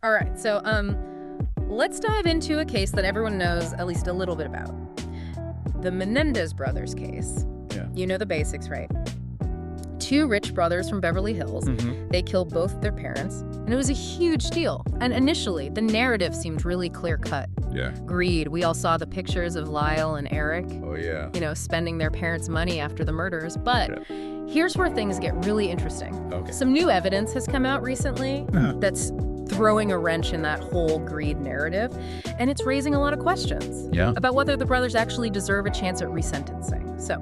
All right, so let's dive into a case that everyone knows at least a little bit about. The Menendez brothers case. Yeah. You know the basics, right? Two rich brothers from Beverly Hills. They killed both their parents, and it was a huge deal. And initially, the narrative seemed really clear-cut. Yeah. Greed. We all saw the pictures of Lyle and Eric, Oh, yeah. spending their parents' money after the murders. But here's where things get really interesting. Okay. Some new evidence has come out recently that's throwing a wrench in that whole greed narrative, and it's raising a lot of questions Yeah. about whether the brothers actually deserve a chance at resentencing. So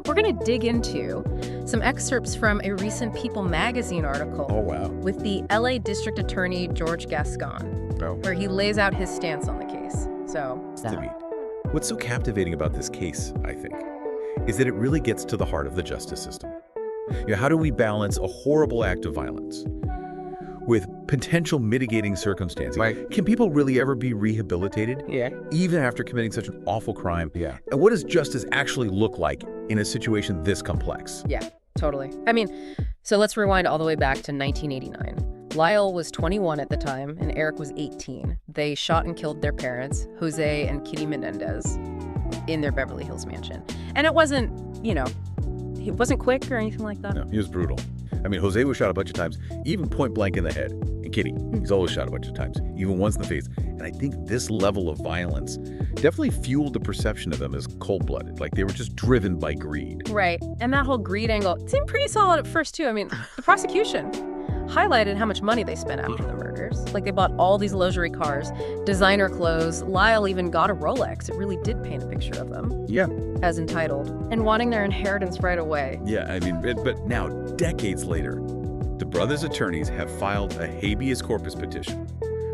we're going to dig into some excerpts from a recent People magazine article Oh, wow. with the LA District Attorney George Gascon, Oh. where he lays out his stance on the case. So, What's so captivating about this case, I think, is that it really gets to the heart of the justice system. How do we balance a horrible act of violence with potential mitigating circumstances? Right. Can people really ever be rehabilitated? Yeah. Even after committing such an awful crime? Yeah. And what does justice actually look like in a situation this complex? yeah, totally. I mean, so let's rewind all the way back to 1989. Lyle was 21 at the time, and Eric was 18. They shot and killed their parents, Jose and Kitty Menendez, in their Beverly Hills mansion. And it wasn't, it wasn't quick or anything like that. No, he was brutal. I mean, Jose was shot a bunch of times, even point blank in the head. And Kitty, he's always shot a bunch of times, even once in the face. And I think this level of violence definitely fueled the perception of them as cold-blooded, like they were just driven by greed. Right. And that whole greed angle seemed pretty solid at first, too. I mean, the prosecution highlighted how much money they spent after the murders. Like, they bought all these luxury cars, designer clothes. Lyle even got a Rolex. It really did paint a picture of them. Yeah. As entitled. And wanting their inheritance right away. Yeah, I mean, but now, decades later, the brothers' attorneys have filed a habeas corpus petition,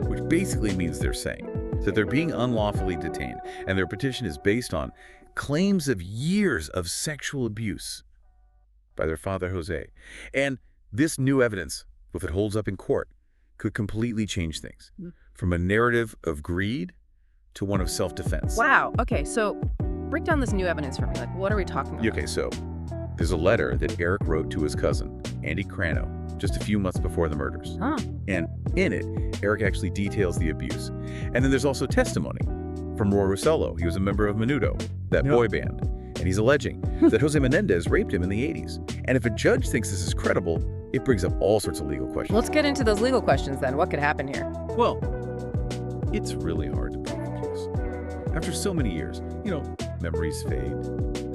which basically means they're saying that they're being unlawfully detained, and their petition is based on claims of years of sexual abuse by their father, Jose. And this new evidence, if it holds up in court, could completely change things, from a narrative of greed to one of self-defense. Wow. Okay, so break down this new evidence for me. Like, what are we talking about? Okay, so there's a letter that Eric wrote to his cousin, Andy Crano, just a few months before the murders. Huh. And in it, Eric actually details the abuse. And then there's also testimony from Roy Rosello. He was a member of Menudo, that boy band. And he's alleging that Jose Menendez raped him in the 80s. And if a judge thinks this is credible, it brings up all sorts of legal questions. Let's get into those legal questions then. What could happen here? Well, it's really hard to prove the case. After so many years, memories fade,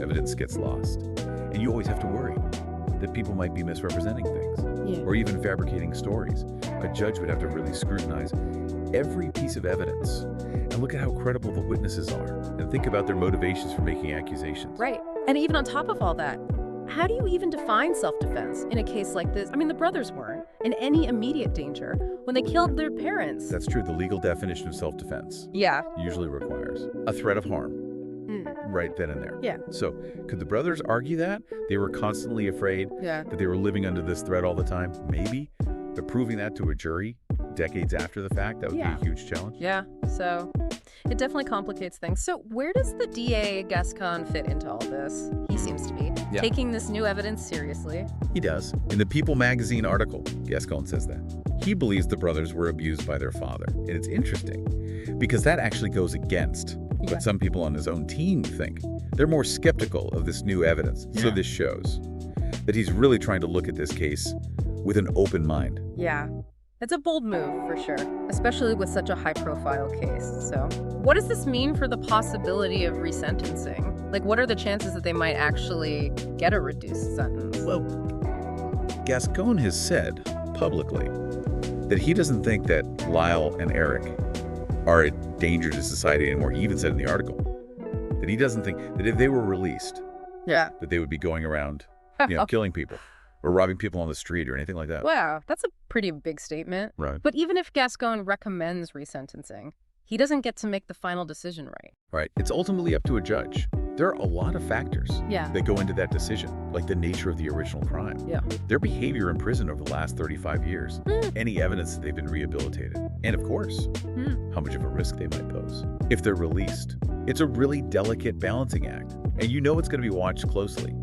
evidence gets lost, and you always have to worry that people might be misrepresenting things or even fabricating stories. A judge would have to really scrutinize every piece of evidence and look at how credible the witnesses are and think about their motivations for making accusations. Right. And even on top of all that, how do you even define self-defense in a case like this? I mean, the brothers weren't in any immediate danger when they killed their parents. That's true. The legal definition of self-defense usually requires a threat of harm right then and there. Yeah. So could the brothers argue that? They were constantly afraid that they were living under this threat all the time? Maybe. But proving that to a jury decades after the fact, that would be a huge challenge. Yeah. So it definitely complicates things. So where does the DA Gascon fit into all this? He seems to be taking this new evidence seriously. He does. In the People magazine article, Gascon says that. He believes the brothers were abused by their father. And it's interesting because that actually goes against what some people on his own team think. They're more skeptical of this new evidence. So this shows that he's really trying to look at this case with an open mind. Yeah. It's a bold move, for sure, especially with such a high-profile case. So what does this mean for the possibility of resentencing? Like, what are the chances that they might actually get a reduced sentence? Well, Gascon has said publicly that he doesn't think that Lyle and Eric are a danger to society anymore. He even said in the article that he doesn't think that if they were released, that they would be going around, killing people or robbing people on the street or anything like that. Wow, that's a pretty big statement. Right. But even if Gascon recommends resentencing, he doesn't get to make the final decision, right? Right. It's ultimately up to a judge. There are a lot of factors that go into that decision, like the nature of the original crime, their behavior in prison over the last 35 years, any evidence that they've been rehabilitated, and of course, how much of a risk they might pose if they're released. It's a really delicate balancing act, and it's going to be watched closely.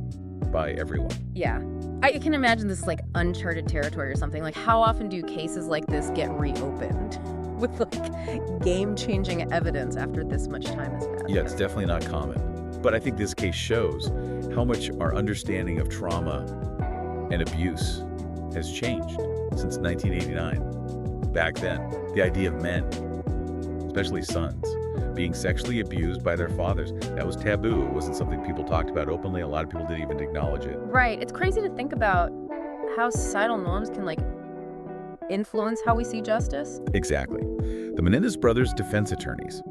by everyone. Yeah. I can imagine this is like uncharted territory or something. Like, how often do cases like this get reopened with like game-changing evidence after this much time has passed? Yeah, it's definitely not common. But I think this case shows how much our understanding of trauma and abuse has changed since 1989. Back then, the idea of men, especially sons, being sexually abused by their fathers, that was taboo. It wasn't something people talked about openly. A lot of people didn't even acknowledge it. Right. It's crazy to think about how societal norms can like influence how we see justice. Exactly. The Menendez brothers' defense attorneys,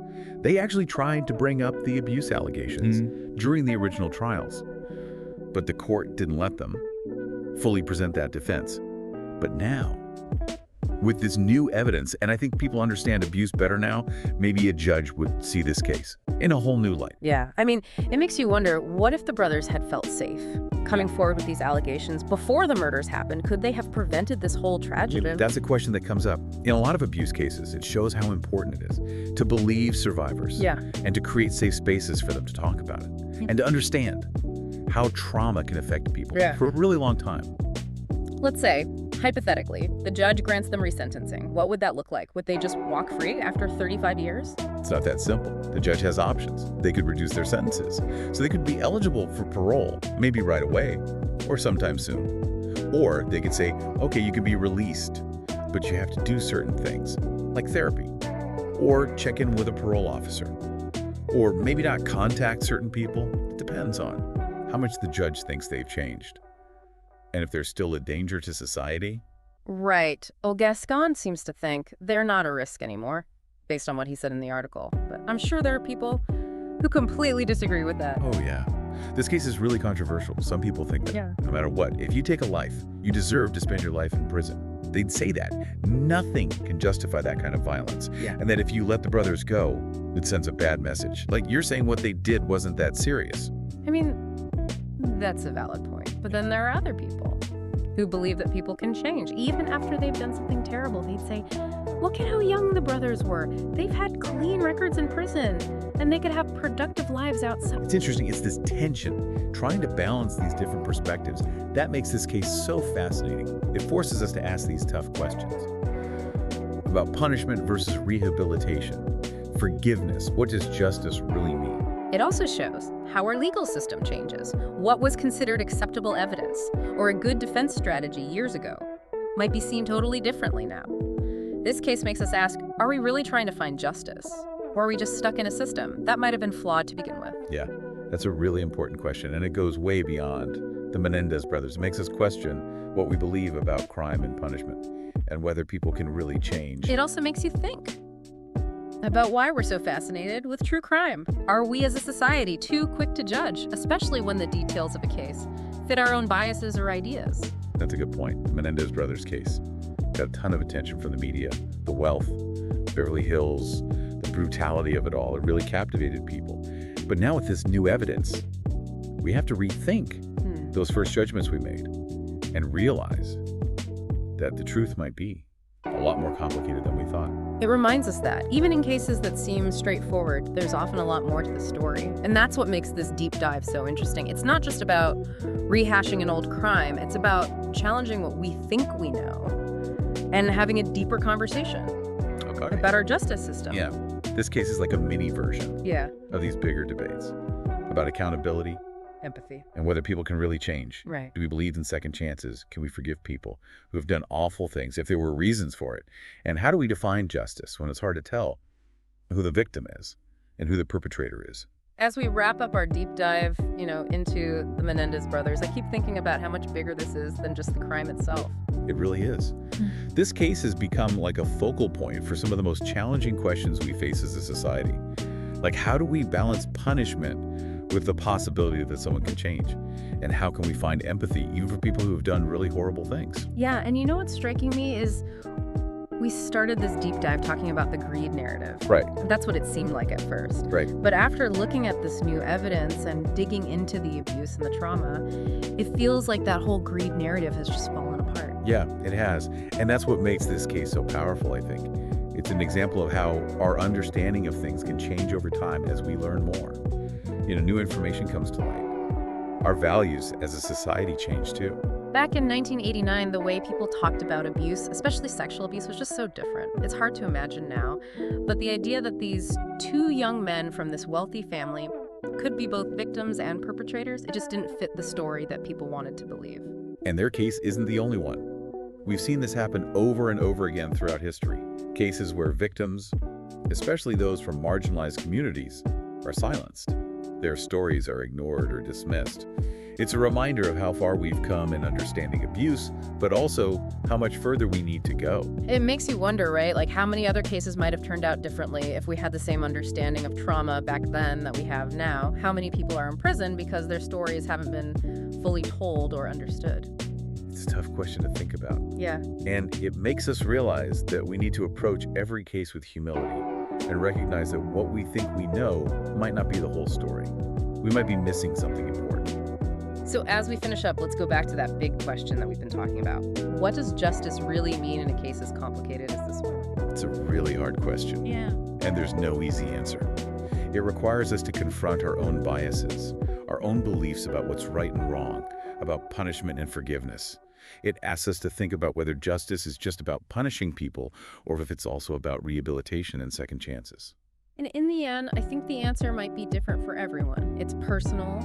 they actually tried to bring up the abuse allegations during the original trials, but the court didn't let them fully present that defense. But now, with this new evidence, and I think people understand abuse better now, maybe a judge would see this case in a whole new light. Yeah. I mean, it makes you wonder, what if the brothers had felt safe coming forward with these allegations before the murders happened? Could they have prevented this whole tragedy? That's a question that comes up. In a lot of abuse cases, it shows how important it is to believe survivors and to create safe spaces for them to talk about it and to understand how trauma can affect people for a really long time. Let's say, hypothetically, the judge grants them resentencing. What would that look like? Would they just walk free after 35 years? It's not that simple. The judge has options. They could reduce their sentences, so they could be eligible for parole, maybe right away or sometime soon. Or they could say, okay, you can be released, but you have to do certain things, like therapy, or check in with a parole officer, or maybe not contact certain people. It depends on how much the judge thinks they've changed. And if they're still a danger to society? Right. Well, Gascon seems to think they're not a risk anymore, based on what he said in the article. But I'm sure there are people who completely disagree with that. Oh, yeah. This case is really controversial. Some people think that no matter what, if you take a life, you deserve to spend your life in prison. They'd say that. Nothing can justify that kind of violence. And that if you let the brothers go, it sends a bad message. Like, you're saying what they did wasn't that serious. I mean, that's a valid point. But then there are other people who believe that people can change. Even after they've done something terrible, they'd say, look at how young the brothers were. They've had clean records in prison, and they could have productive lives outside. It's interesting. It's this tension, trying to balance these different perspectives. That makes this case so fascinating. It forces us to ask these tough questions about punishment versus rehabilitation, forgiveness. What does justice really mean? It also shows how our legal system changes. What was considered acceptable evidence or a good defense strategy years ago might be seen totally differently now. This case makes us ask, are we really trying to find justice? Or are we just stuck in a system that might have been flawed to begin with? Yeah, that's a really important question, and it goes way beyond the Menendez brothers. It makes us question what we believe about crime and punishment and whether people can really change. It also makes you think about why we're so fascinated with true crime. Are we as a society too quick to judge, especially when the details of a case fit our own biases or ideas? That's a good point. The Menendez brothers case got a ton of attention from the media. The wealth, Beverly Hills, the brutality of it all, it really captivated people. But now with this new evidence, we have to rethink those first judgments we made and realize that the truth might be a lot more complicated than we thought. It reminds us that, even in cases that seem straightforward, there's often a lot more to the story. And that's what makes this deep dive so interesting. It's not just about rehashing an old crime, it's about challenging what we think we know and having a deeper conversation about our justice system. Yeah, this case is like a mini version of these bigger debates about accountability, empathy, and whether people can really change. Right. Do we believe in second chances? Can we forgive people who have done awful things if there were reasons for it? And how do we define justice when it's hard to tell who the victim is and who the perpetrator is? As we wrap up our deep dive, into the Menendez brothers, I keep thinking about how much bigger this is than just the crime itself. It really is. This case has become like a focal point for some of the most challenging questions we face as a society. Like, how do we balance punishment with the possibility that someone can change? And how can we find empathy, even for people who have done really horrible things? Yeah, and what's striking me is we started this deep dive talking about the greed narrative. Right. That's what it seemed like at first. Right. But after looking at this new evidence and digging into the abuse and the trauma, it feels like that whole greed narrative has just fallen apart. Yeah, it has. And that's what makes this case so powerful, I think. It's an example of how our understanding of things can change over time as we learn more. New information comes to light. Our values as a society change too. Back in 1989, the way people talked about abuse, especially sexual abuse, was just so different. It's hard to imagine now. But the idea that these two young men from this wealthy family could be both victims and perpetrators, it just didn't fit the story that people wanted to believe. And their case isn't the only one. We've seen this happen over and over again throughout history. Cases where victims, especially those from marginalized communities, are silenced. Their stories are ignored or dismissed. It's a reminder of how far we've come in understanding abuse, but also how much further we need to go. It makes you wonder, right? Like how many other cases might have turned out differently if we had the same understanding of trauma back then that we have now? How many people are in prison because their stories haven't been fully told or understood? It's a tough question to think about. Yeah. And it makes us realize that we need to approach every case with humility and recognize that what we think we know might not be the whole story. We might be missing something important. So as we finish up, let's go back to that big question that we've been talking about. What does justice really mean in a case as complicated as this one? It's a really hard question. Yeah. And there's no easy answer. It requires us to confront our own biases, our own beliefs about what's right and wrong, about punishment and forgiveness. It asks us to think about whether justice is just about punishing people or if it's also about rehabilitation and second chances. And in the end, I think the answer might be different for everyone. It's personal.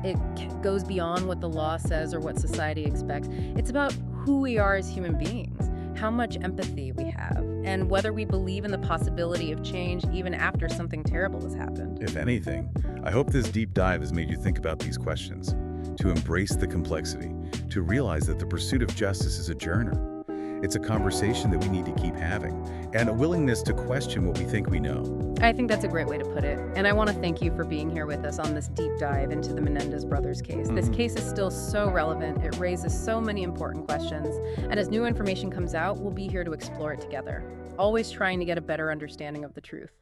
It goes beyond what the law says or what society expects. It's about who we are as human beings, how much empathy we have, and whether we believe in the possibility of change even after something terrible has happened. If anything, I hope this deep dive has made you think about these questions, to embrace the complexity, to realize that the pursuit of justice is a journey. It's a conversation that we need to keep having, and a willingness to question what we think we know. I think that's a great way to put it. And I want to thank you for being here with us on this deep dive into the Menendez brothers case. This case is still so relevant. It raises so many important questions. And as new information comes out, we'll be here to explore it together, always trying to get a better understanding of the truth.